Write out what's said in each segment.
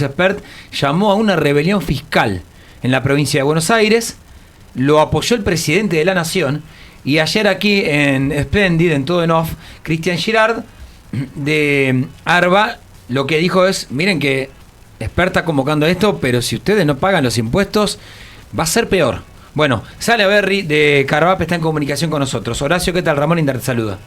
Expert llamó a una rebelión fiscal en la provincia de Buenos Aires, lo apoyó el presidente de la Nación, y ayer aquí en Splendid, en Todo en Off, Cristian Girard de ARBA lo que dijo es: miren que Expert está convocando a esto, pero si ustedes no pagan los impuestos va a ser peor. Bueno, Salaverry de Carvap está en comunicación con nosotros. Horacio, ¿qué tal? Ramón Indar te saluda.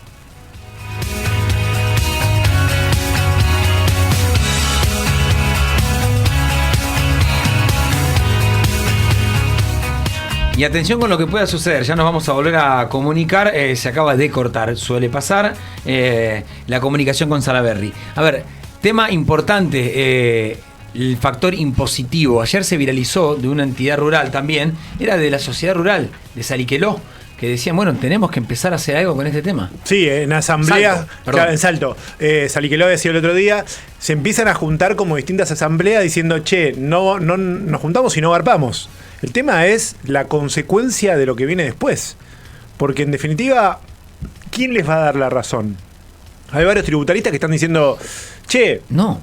Y atención con lo que pueda suceder, ya nos vamos a volver a comunicar, se acaba de cortar, suele pasar, la comunicación con Salaverry. A ver, tema importante, el factor impositivo. Ayer se viralizó de una entidad rural también, era de la sociedad rural, de Saliqueló, que decían, bueno, tenemos que empezar a hacer algo con este tema. Sí, en asamblea, en Salto, Saliqueló decía el otro día, se empiezan a juntar como distintas asambleas diciendo, che, no nos juntamos y no garpamos. El tema es la consecuencia de lo que viene después. Porque en definitiva, ¿quién les va a dar la razón? Hay varios tributaristas que están diciendo, che, no.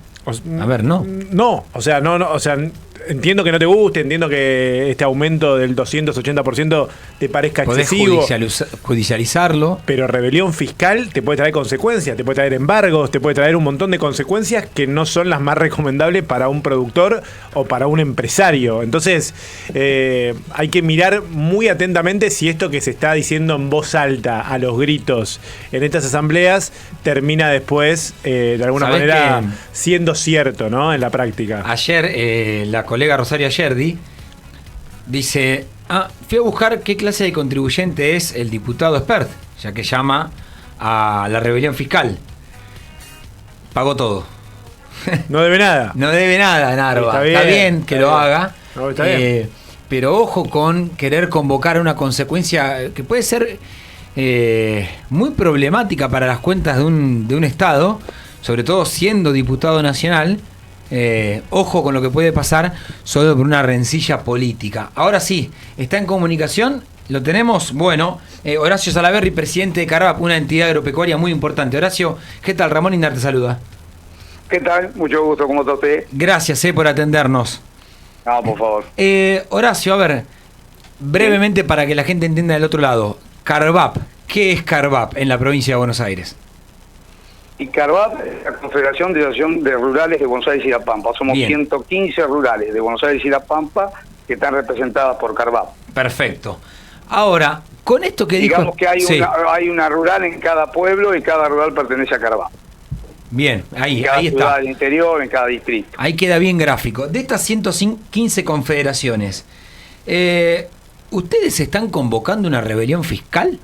A ver, no. No, o sea, entiendo que no te guste, entiendo que este aumento del 280% te parezca excesivo. Podés judicializarlo. Pero rebelión fiscal te puede traer consecuencias, te puede traer embargos, te puede traer un montón de consecuencias que no son las más recomendables para un productor o para un empresario. Entonces, hay que mirar muy atentamente si esto que se está diciendo en voz alta, a los gritos, en estas asambleas, termina después, de alguna manera, siendo cierto, ¿no? En la práctica. Ayer, la colega Rosario Ayerdi dice, fui a buscar qué clase de contribuyente es el diputado Expert, ya que llama a la rebelión fiscal. Pagó todo. No debe nada. No debe nada, Narva. Está bien que lo haga. No, está bien. Pero ojo con querer convocar una consecuencia que puede ser muy problemática para las cuentas de un Estado, sobre todo siendo diputado nacional. Ojo con lo que puede pasar solo por una rencilla política. Ahora sí, está en comunicación, lo tenemos. Bueno, Horacio Salaverry, presidente de Carvap, una entidad agropecuaria muy importante. Horacio, ¿qué tal? Ramón Indar te saluda. ¿Qué tal? Mucho gusto, ¿cómo está usted? Gracias por atendernos. No, por favor. Horacio, a ver, brevemente para que la gente entienda del otro lado, Carvap, ¿qué es Carvap en la provincia de Buenos Aires? Y Carvap es la Confederación de Asociación de Rurales de Buenos Aires y La Pampa. Somos 115 rurales de Buenos Aires y La Pampa que están representadas por Carvap. Perfecto. Ahora, con esto que digamos que hay una rural en cada pueblo y cada rural pertenece a Carvap. Bien, ahí está. En cada ciudad está. del interior, en cada distrito. Ahí queda bien gráfico. De estas 115 confederaciones, ¿ustedes están convocando una rebelión fiscal?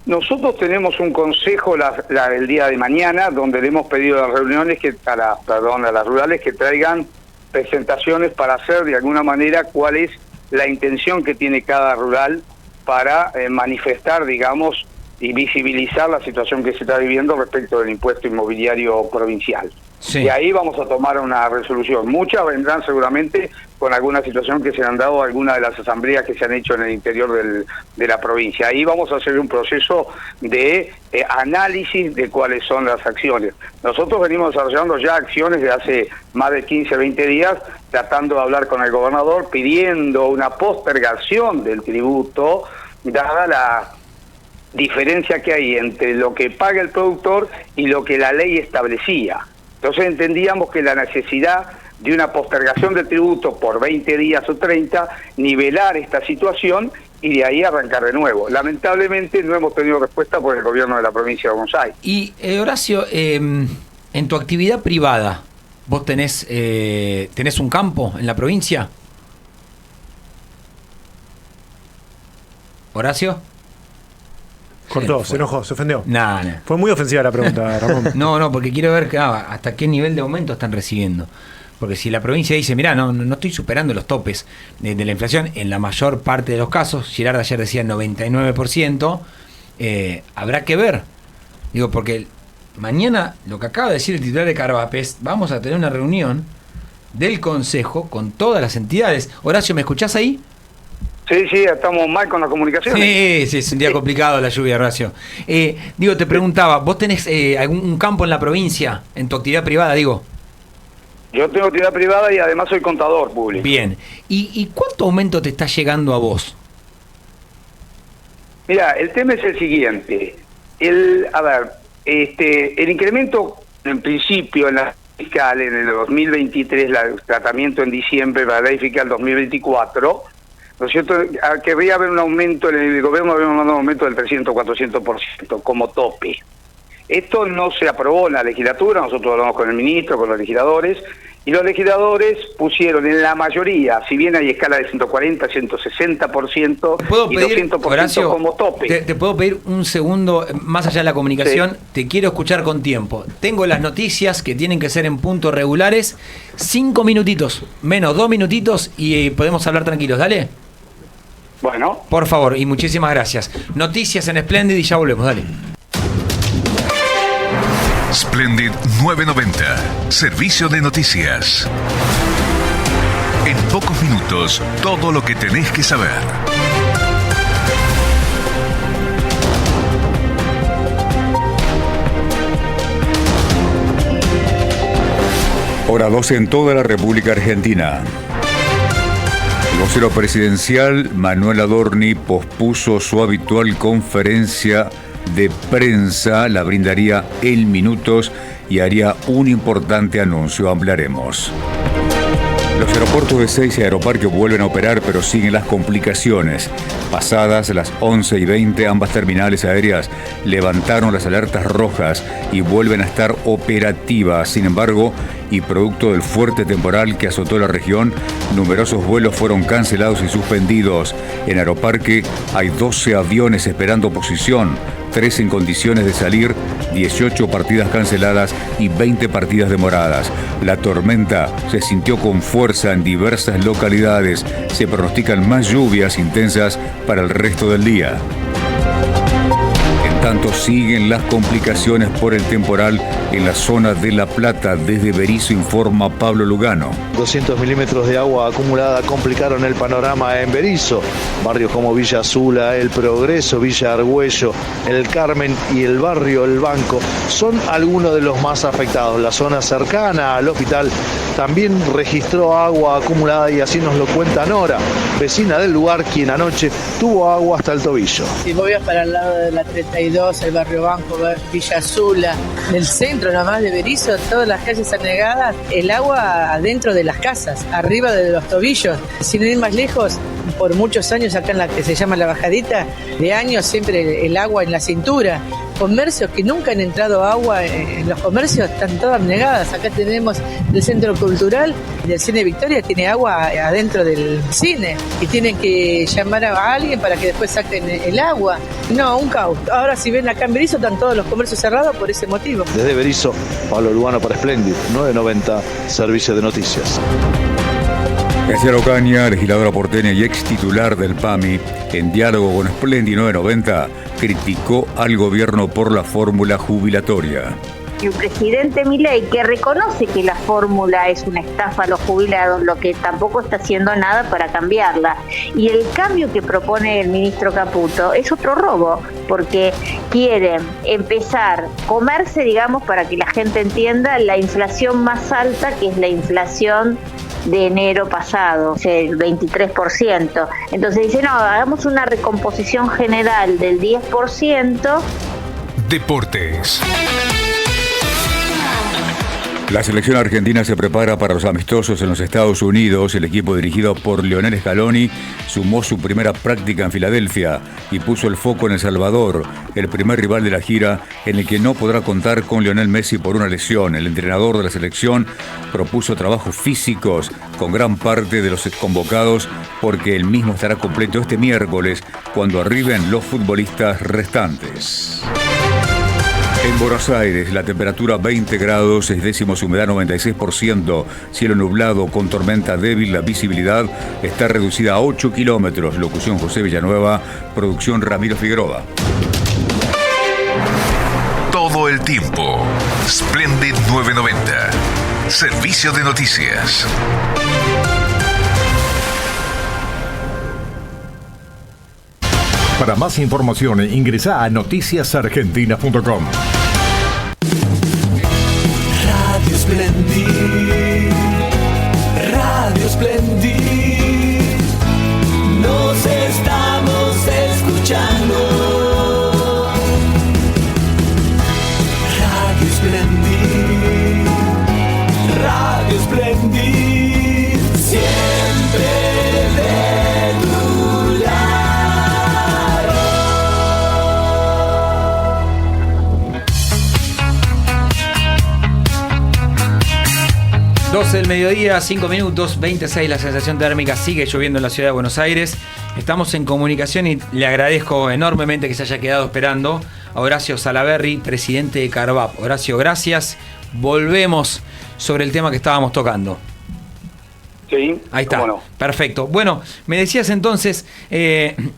Nosotros tenemos un consejo el día de mañana donde le hemos pedido a las reuniones a las rurales que traigan presentaciones para hacer de alguna manera cuál es la intención que tiene cada rural para manifestar, digamos, y visibilizar la situación que se está viviendo respecto del impuesto inmobiliario provincial. Sí. Y ahí vamos a tomar una resolución. Muchas vendrán seguramente con alguna situación que se han dado algunas de las asambleas que se han hecho en el interior de la provincia. Ahí vamos a hacer un proceso de análisis de cuáles son las acciones. Nosotros venimos desarrollando ya acciones de hace más de 15, 20 días, tratando de hablar con el gobernador, pidiendo una postergación del tributo, dada la diferencia que hay entre lo que paga el productor y lo que la ley establecía. Entonces entendíamos que la necesidad de una postergación del tributo por 20 días o 30, nivelar esta situación y de ahí arrancar de nuevo. Lamentablemente no hemos tenido respuesta por el gobierno de la provincia de Buenos Aires. Y Horacio, en tu actividad privada, ¿vos tenés un campo en la provincia? ¿Horacio? Cortó, se enojó, se ofendió. No. Fue muy ofensiva la pregunta, Ramón. No, porque quiero ver hasta qué nivel de aumento están recibiendo. Porque si la provincia dice, mirá, no estoy superando los topes de la inflación, en la mayor parte de los casos, Girard ayer decía 99%, habrá que ver. Digo, porque mañana, lo que acaba de decir el titular de Carvap es, vamos a tener una reunión del Consejo con todas las entidades. Horacio, ¿me escuchás ahí? Sí, estamos mal con la comunicación. Sí, es un día complicado la lluvia, Horacio. Te preguntaba, ¿vos tenés algún campo en la provincia, en tu actividad privada, digo? Yo tengo actividad privada y además soy contador público. Bien. ¿Y cuánto aumento te está llegando a vos? Mira, el tema es el siguiente. El incremento, en principio, en la fiscal, en el 2023, el tratamiento en diciembre para la ley fiscal 2024, ¿no es cierto? Querría haber un aumento, en el gobierno habíamos mandado un aumento del 300-400% como tope. Esto no se aprobó en la legislatura, nosotros hablamos con el ministro, con los legisladores, y los legisladores pusieron en la mayoría, si bien hay escala de 140, 160% y 200% Horacio, como tope. Te puedo pedir un segundo, más allá de la comunicación, sí. Te quiero escuchar con tiempo. Tengo las noticias que tienen que ser en puntos regulares, 5 minutitos, menos 2 minutitos y podemos hablar tranquilos, dale. Bueno. Por favor, y muchísimas gracias. Noticias en Splendid y ya volvemos, dale. Splendid 990, servicio de noticias. En pocos minutos, todo lo que tenés que saber. Hora 12 en toda la República Argentina. El vocero presidencial, Manuel Adorni, pospuso su habitual conferencia de prensa, la brindaría en minutos y haría un importante anuncio. Ampliaremos. Los aeropuertos de Ezeiza y Aeroparque vuelven a operar, pero siguen las complicaciones. Pasadas las 11:20, ambas terminales aéreas levantaron las alertas rojas y vuelven a estar operativas. Sin embargo, y producto del fuerte temporal que azotó la región, numerosos vuelos fueron cancelados y suspendidos. En Aeroparque hay 12 aviones esperando posición, 3 en condiciones de salir, 18 partidas canceladas y 20 partidas demoradas. La tormenta se sintió con fuerza en diversas localidades. Se pronostican más lluvias intensas para el resto del día. En tanto, siguen las complicaciones por el temporal en la zona de La Plata. Desde Berisso informa Pablo Lugano. 200 milímetros de agua acumulada complicaron el panorama en Berisso. Barrios como Villa Azula, El Progreso, Villa Argüello, El Carmen y el barrio El Banco son algunos de los más afectados. La zona cercana al hospital también registró agua acumulada y así nos lo cuenta Nora, vecina del lugar, quien anoche tuvo agua hasta el tobillo. Si voy para el lado de la 32, el barrio Banco, Villa Azula, el centro nomás de Berisso, todas las calles anegadas, el agua adentro de las casas, arriba de los tobillos. Sin ir más lejos, por muchos años acá en la que se llama La Bajadita, de años siempre el agua en la cintura. Comercios que nunca han entrado agua en los comercios están todas negadas. Acá tenemos el Centro Cultural del Cine Victoria, tiene agua adentro del cine y tienen que llamar a alguien para que después saquen el agua. No, un caos. Ahora si ven acá en Berisso están todos los comercios cerrados por ese motivo. Desde Berisso, Pablo Lugano para Splendid 990, Servicio de Noticias. Graciela Ocaña, legisladora porteña y ex titular del PAMI, en diálogo con Splendid 990, criticó al gobierno por la fórmula jubilatoria. El presidente Milei, que reconoce que la fórmula es una estafa a los jubilados, lo que tampoco está haciendo nada para cambiarla. Y el cambio que propone el ministro Caputo es otro robo, porque quieren empezar a comerse, digamos, para que la gente entienda, la inflación más alta, que es la inflación de enero pasado, el 23%. Entonces dice, no, hagamos una recomposición general del 10%. Deportes. La selección argentina se prepara para los amistosos en los Estados Unidos. El equipo dirigido por Lionel Scaloni sumó su primera práctica en Filadelfia y puso el foco en El Salvador, el primer rival de la gira en el que no podrá contar con Lionel Messi por una lesión. El entrenador de la selección propuso trabajos físicos con gran parte de los convocados porque el mismo estará completo este miércoles cuando arriben los futbolistas restantes. En Buenos Aires, la temperatura 20 grados, 6 décimos, humedad 96%, cielo nublado con tormenta débil, la visibilidad está reducida a 8 kilómetros. Locución José Villanueva, producción Ramiro Figueroa. Todo el tiempo. Splendid 990. Servicio de noticias. Para más información, ingresa a noticiasargentina.com. Radio Splendid. 12 del mediodía, 5 minutos, 26 la sensación térmica, sigue lloviendo en la ciudad de Buenos Aires. Estamos en comunicación y le agradezco enormemente que se haya quedado esperando a Horacio Salaverry, presidente de Carvap. Horacio, gracias. Volvemos sobre el tema que estábamos tocando. Sí, ahí está. ¿cómo no? Perfecto. Bueno, me decías entonces,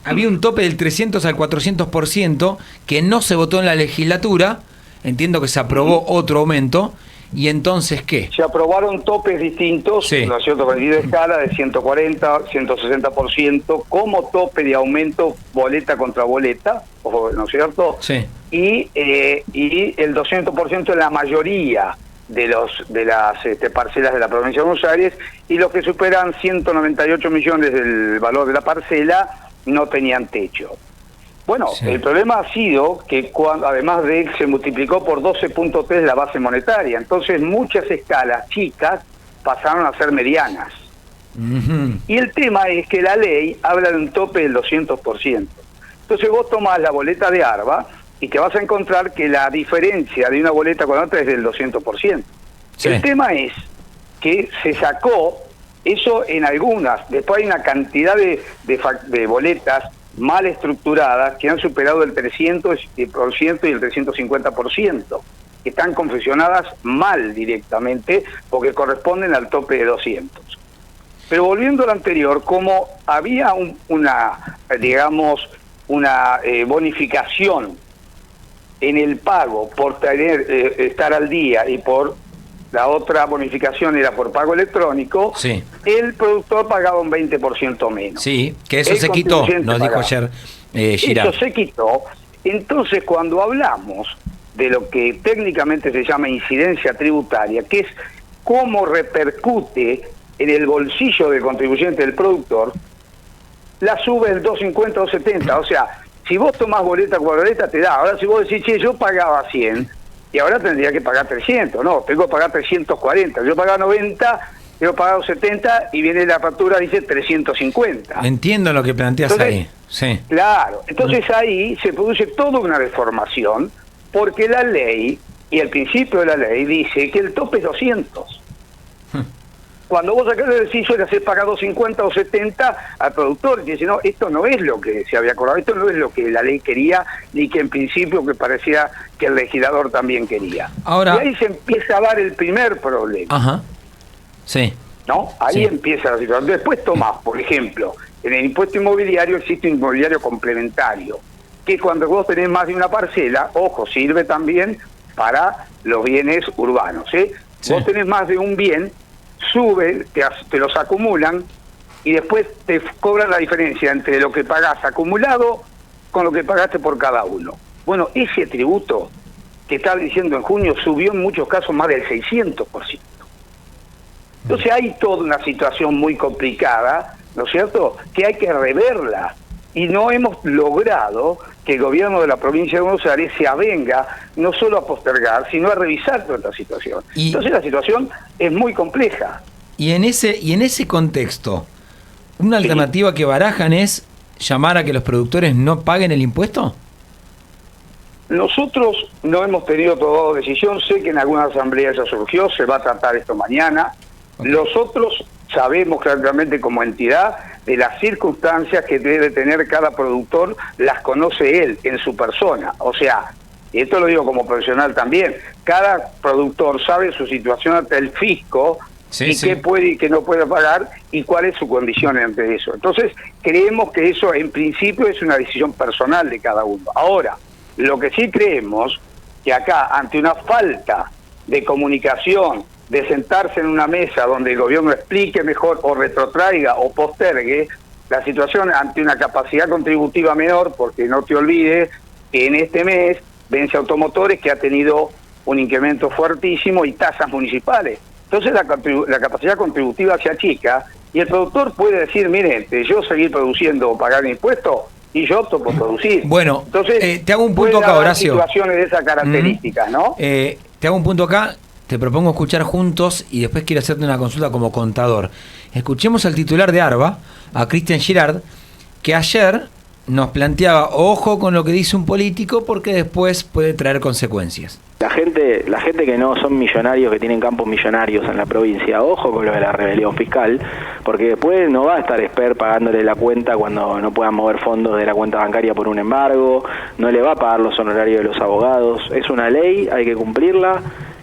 había un tope del 300 al 400% que no se votó en la legislatura. Entiendo que se aprobó otro aumento. ¿Y entonces qué? Se aprobaron topes distintos, Sí. ¿no es cierto? Con de escala de 140, 160%, como tope de aumento boleta contra boleta, ¿no es cierto? Sí. Y el 200% en la mayoría de las parcelas de la provincia de Buenos Aires, y los que superan 198 millones del valor de la parcela no tenían techo. Bueno, Sí. el problema ha sido que además de él se multiplicó por 12.3 la base monetaria, entonces muchas escalas chicas pasaron a ser medianas. Uh-huh. Y el tema es que la ley habla de un tope del 200%. Entonces vos tomás la boleta de ARBA y te vas a encontrar que la diferencia de una boleta con otra es del 200%. Sí. El tema es que se sacó eso en algunas, después hay una cantidad de boletas mal estructuradas que han superado el 300% y el 350%, que están confeccionadas mal directamente porque corresponden al tope de 200. Pero volviendo al anterior, como había una bonificación en el pago por estar al día, y por la otra bonificación era por pago electrónico, Sí. el productor pagaba un 20% menos. Sí, que eso El se quitó, contribuyente nos dijo pagaba. ayer Girard. Eso se quitó. Entonces, cuando hablamos de lo que técnicamente se llama incidencia tributaria, que es cómo repercute en el bolsillo del contribuyente del productor, la sube el 250 o 70. O sea, si vos tomás boleta por boleta, te da. Ahora, si vos decís, che, yo pagaba 100 y ahora tendría que pagar 300. No, tengo que pagar 340. Yo pagaba 90, yo pagaba 70 y viene la factura, dice 350. Entiendo lo que planteas Entonces, ahí. Sí. Claro, entonces ahí se produce toda una deformación, porque la ley, y el principio de la ley, dice que el tope es 200. Cuando vos sacás el ejercicio le haces pagar 250 o 70 al productor, y dice, no, esto no es lo que se había acordado, esto no es lo que la ley quería, ni que en principio que parecía que el legislador también quería. Ahora- Y ahí se empieza a dar el primer problema. Ajá. Sí. ¿No? Ahí Sí. empieza la situación. Después tomás, por ejemplo, en el impuesto inmobiliario existe un inmobiliario complementario, que cuando vos tenés más de una parcela, ojo, sirve también para los bienes urbanos, ¿eh? Sí. Vos tenés más de un bien, sube, te los acumulan y después te cobran la diferencia entre lo que pagás acumulado con lo que pagaste por cada uno. Bueno, ese tributo que estaba diciendo en junio subió en muchos casos más del 600%. Entonces hay toda una situación muy complicada, ¿no es cierto?, que hay que reverla. Y no hemos logrado que el gobierno de la provincia de Buenos Aires se avenga no solo a postergar, sino a revisar toda esta situación. Y- Entonces la situación es muy compleja. Y en ese contexto, ¿una Sí. alternativa que barajan es llamar a que los productores no paguen el impuesto? Nosotros no hemos tenido todavía decisión, sé que en alguna asamblea ya surgió, se va a tratar esto mañana. Nosotros sabemos claramente como entidad de las circunstancias que debe tener cada productor, las conoce él en su persona. O sea, y esto lo digo como profesional también, cada productor sabe su situación ante el fisco, Sí, y sí. qué puede y qué no puede pagar y cuál es su condición ante eso. Entonces, creemos que eso en principio es una decisión personal de cada uno. Ahora, lo que sí creemos que acá, ante una falta de comunicación, de sentarse en una mesa donde el gobierno explique mejor o retrotraiga o postergue la situación ante una capacidad contributiva menor, porque no te olvides que en este mes vence Automotores, que ha tenido un incremento fuertísimo, y tasas municipales. Entonces la capacidad contributiva se achica y el productor puede decir, mire, yo seguir produciendo o pagar impuestos y yo opto por producir. Bueno, entonces te hago un punto puede acá, haber Horacio. situaciones de esas características, ¿no? Te hago un punto acá, te propongo escuchar juntos y después quiero hacerte una consulta como contador. Escuchemos al titular de ARBA, a Cristian Girard, que ayer nos planteaba, ojo con lo que dice un político porque después puede traer consecuencias. La gente que no son millonarios, que tienen campos millonarios en la provincia, ojo con lo de la rebelión fiscal, porque después no va a estar Esper pagándole la cuenta cuando no puedan mover fondos de la cuenta bancaria por un embargo, no le va a pagar los honorarios de los abogados. Es una ley, hay que cumplirla,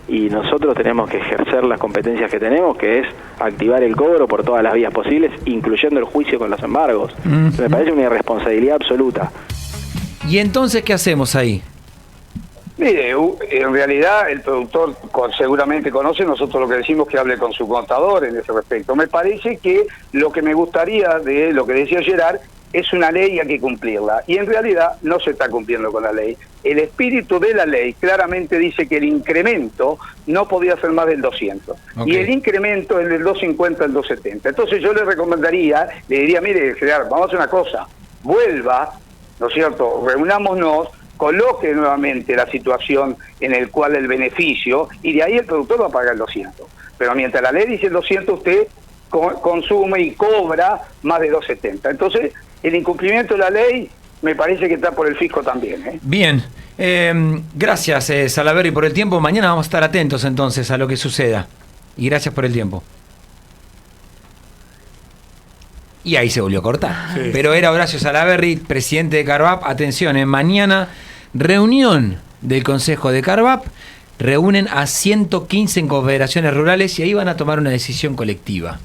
y nosotros tenemos que ejercer las competencias que tenemos, que es activar el cobro por todas las vías posibles, incluyendo el juicio con los embargos. Me parece una irresponsabilidad absoluta. ¿Y entonces qué hacemos ahí? Mire, en realidad el productor seguramente conoce, nosotros lo que decimos que hable con su contador en ese respecto. Me parece que lo que me gustaría de lo que decía Gerard es una ley y hay que cumplirla. Y en realidad no se está cumpliendo con la ley. El espíritu de la ley claramente dice que el incremento no podía ser más del 200. Okay. Y el incremento es del 250 al 270. Entonces yo le recomendaría, le diría, mire, Gerard, vamos a hacer una cosa, vuelva, ¿no es cierto?, reunámonos, coloque nuevamente la situación en el cual el beneficio, y de ahí el productor va a pagar el 200. Pero mientras la ley dice el 200, usted consume y cobra más de 270. Entonces, el incumplimiento de la ley me parece que está por el fisco también, ¿eh? Bien, gracias Salaverry por el tiempo. Mañana vamos a estar atentos entonces a lo que suceda. Y gracias por el tiempo. Y ahí se volvió a cortar. Sí. Pero era Horacio Salaverry, presidente de Carvap. Atención, mañana reunión del Consejo de Carvap. Reúnen a 115 confederaciones rurales y ahí van a tomar una decisión colectiva.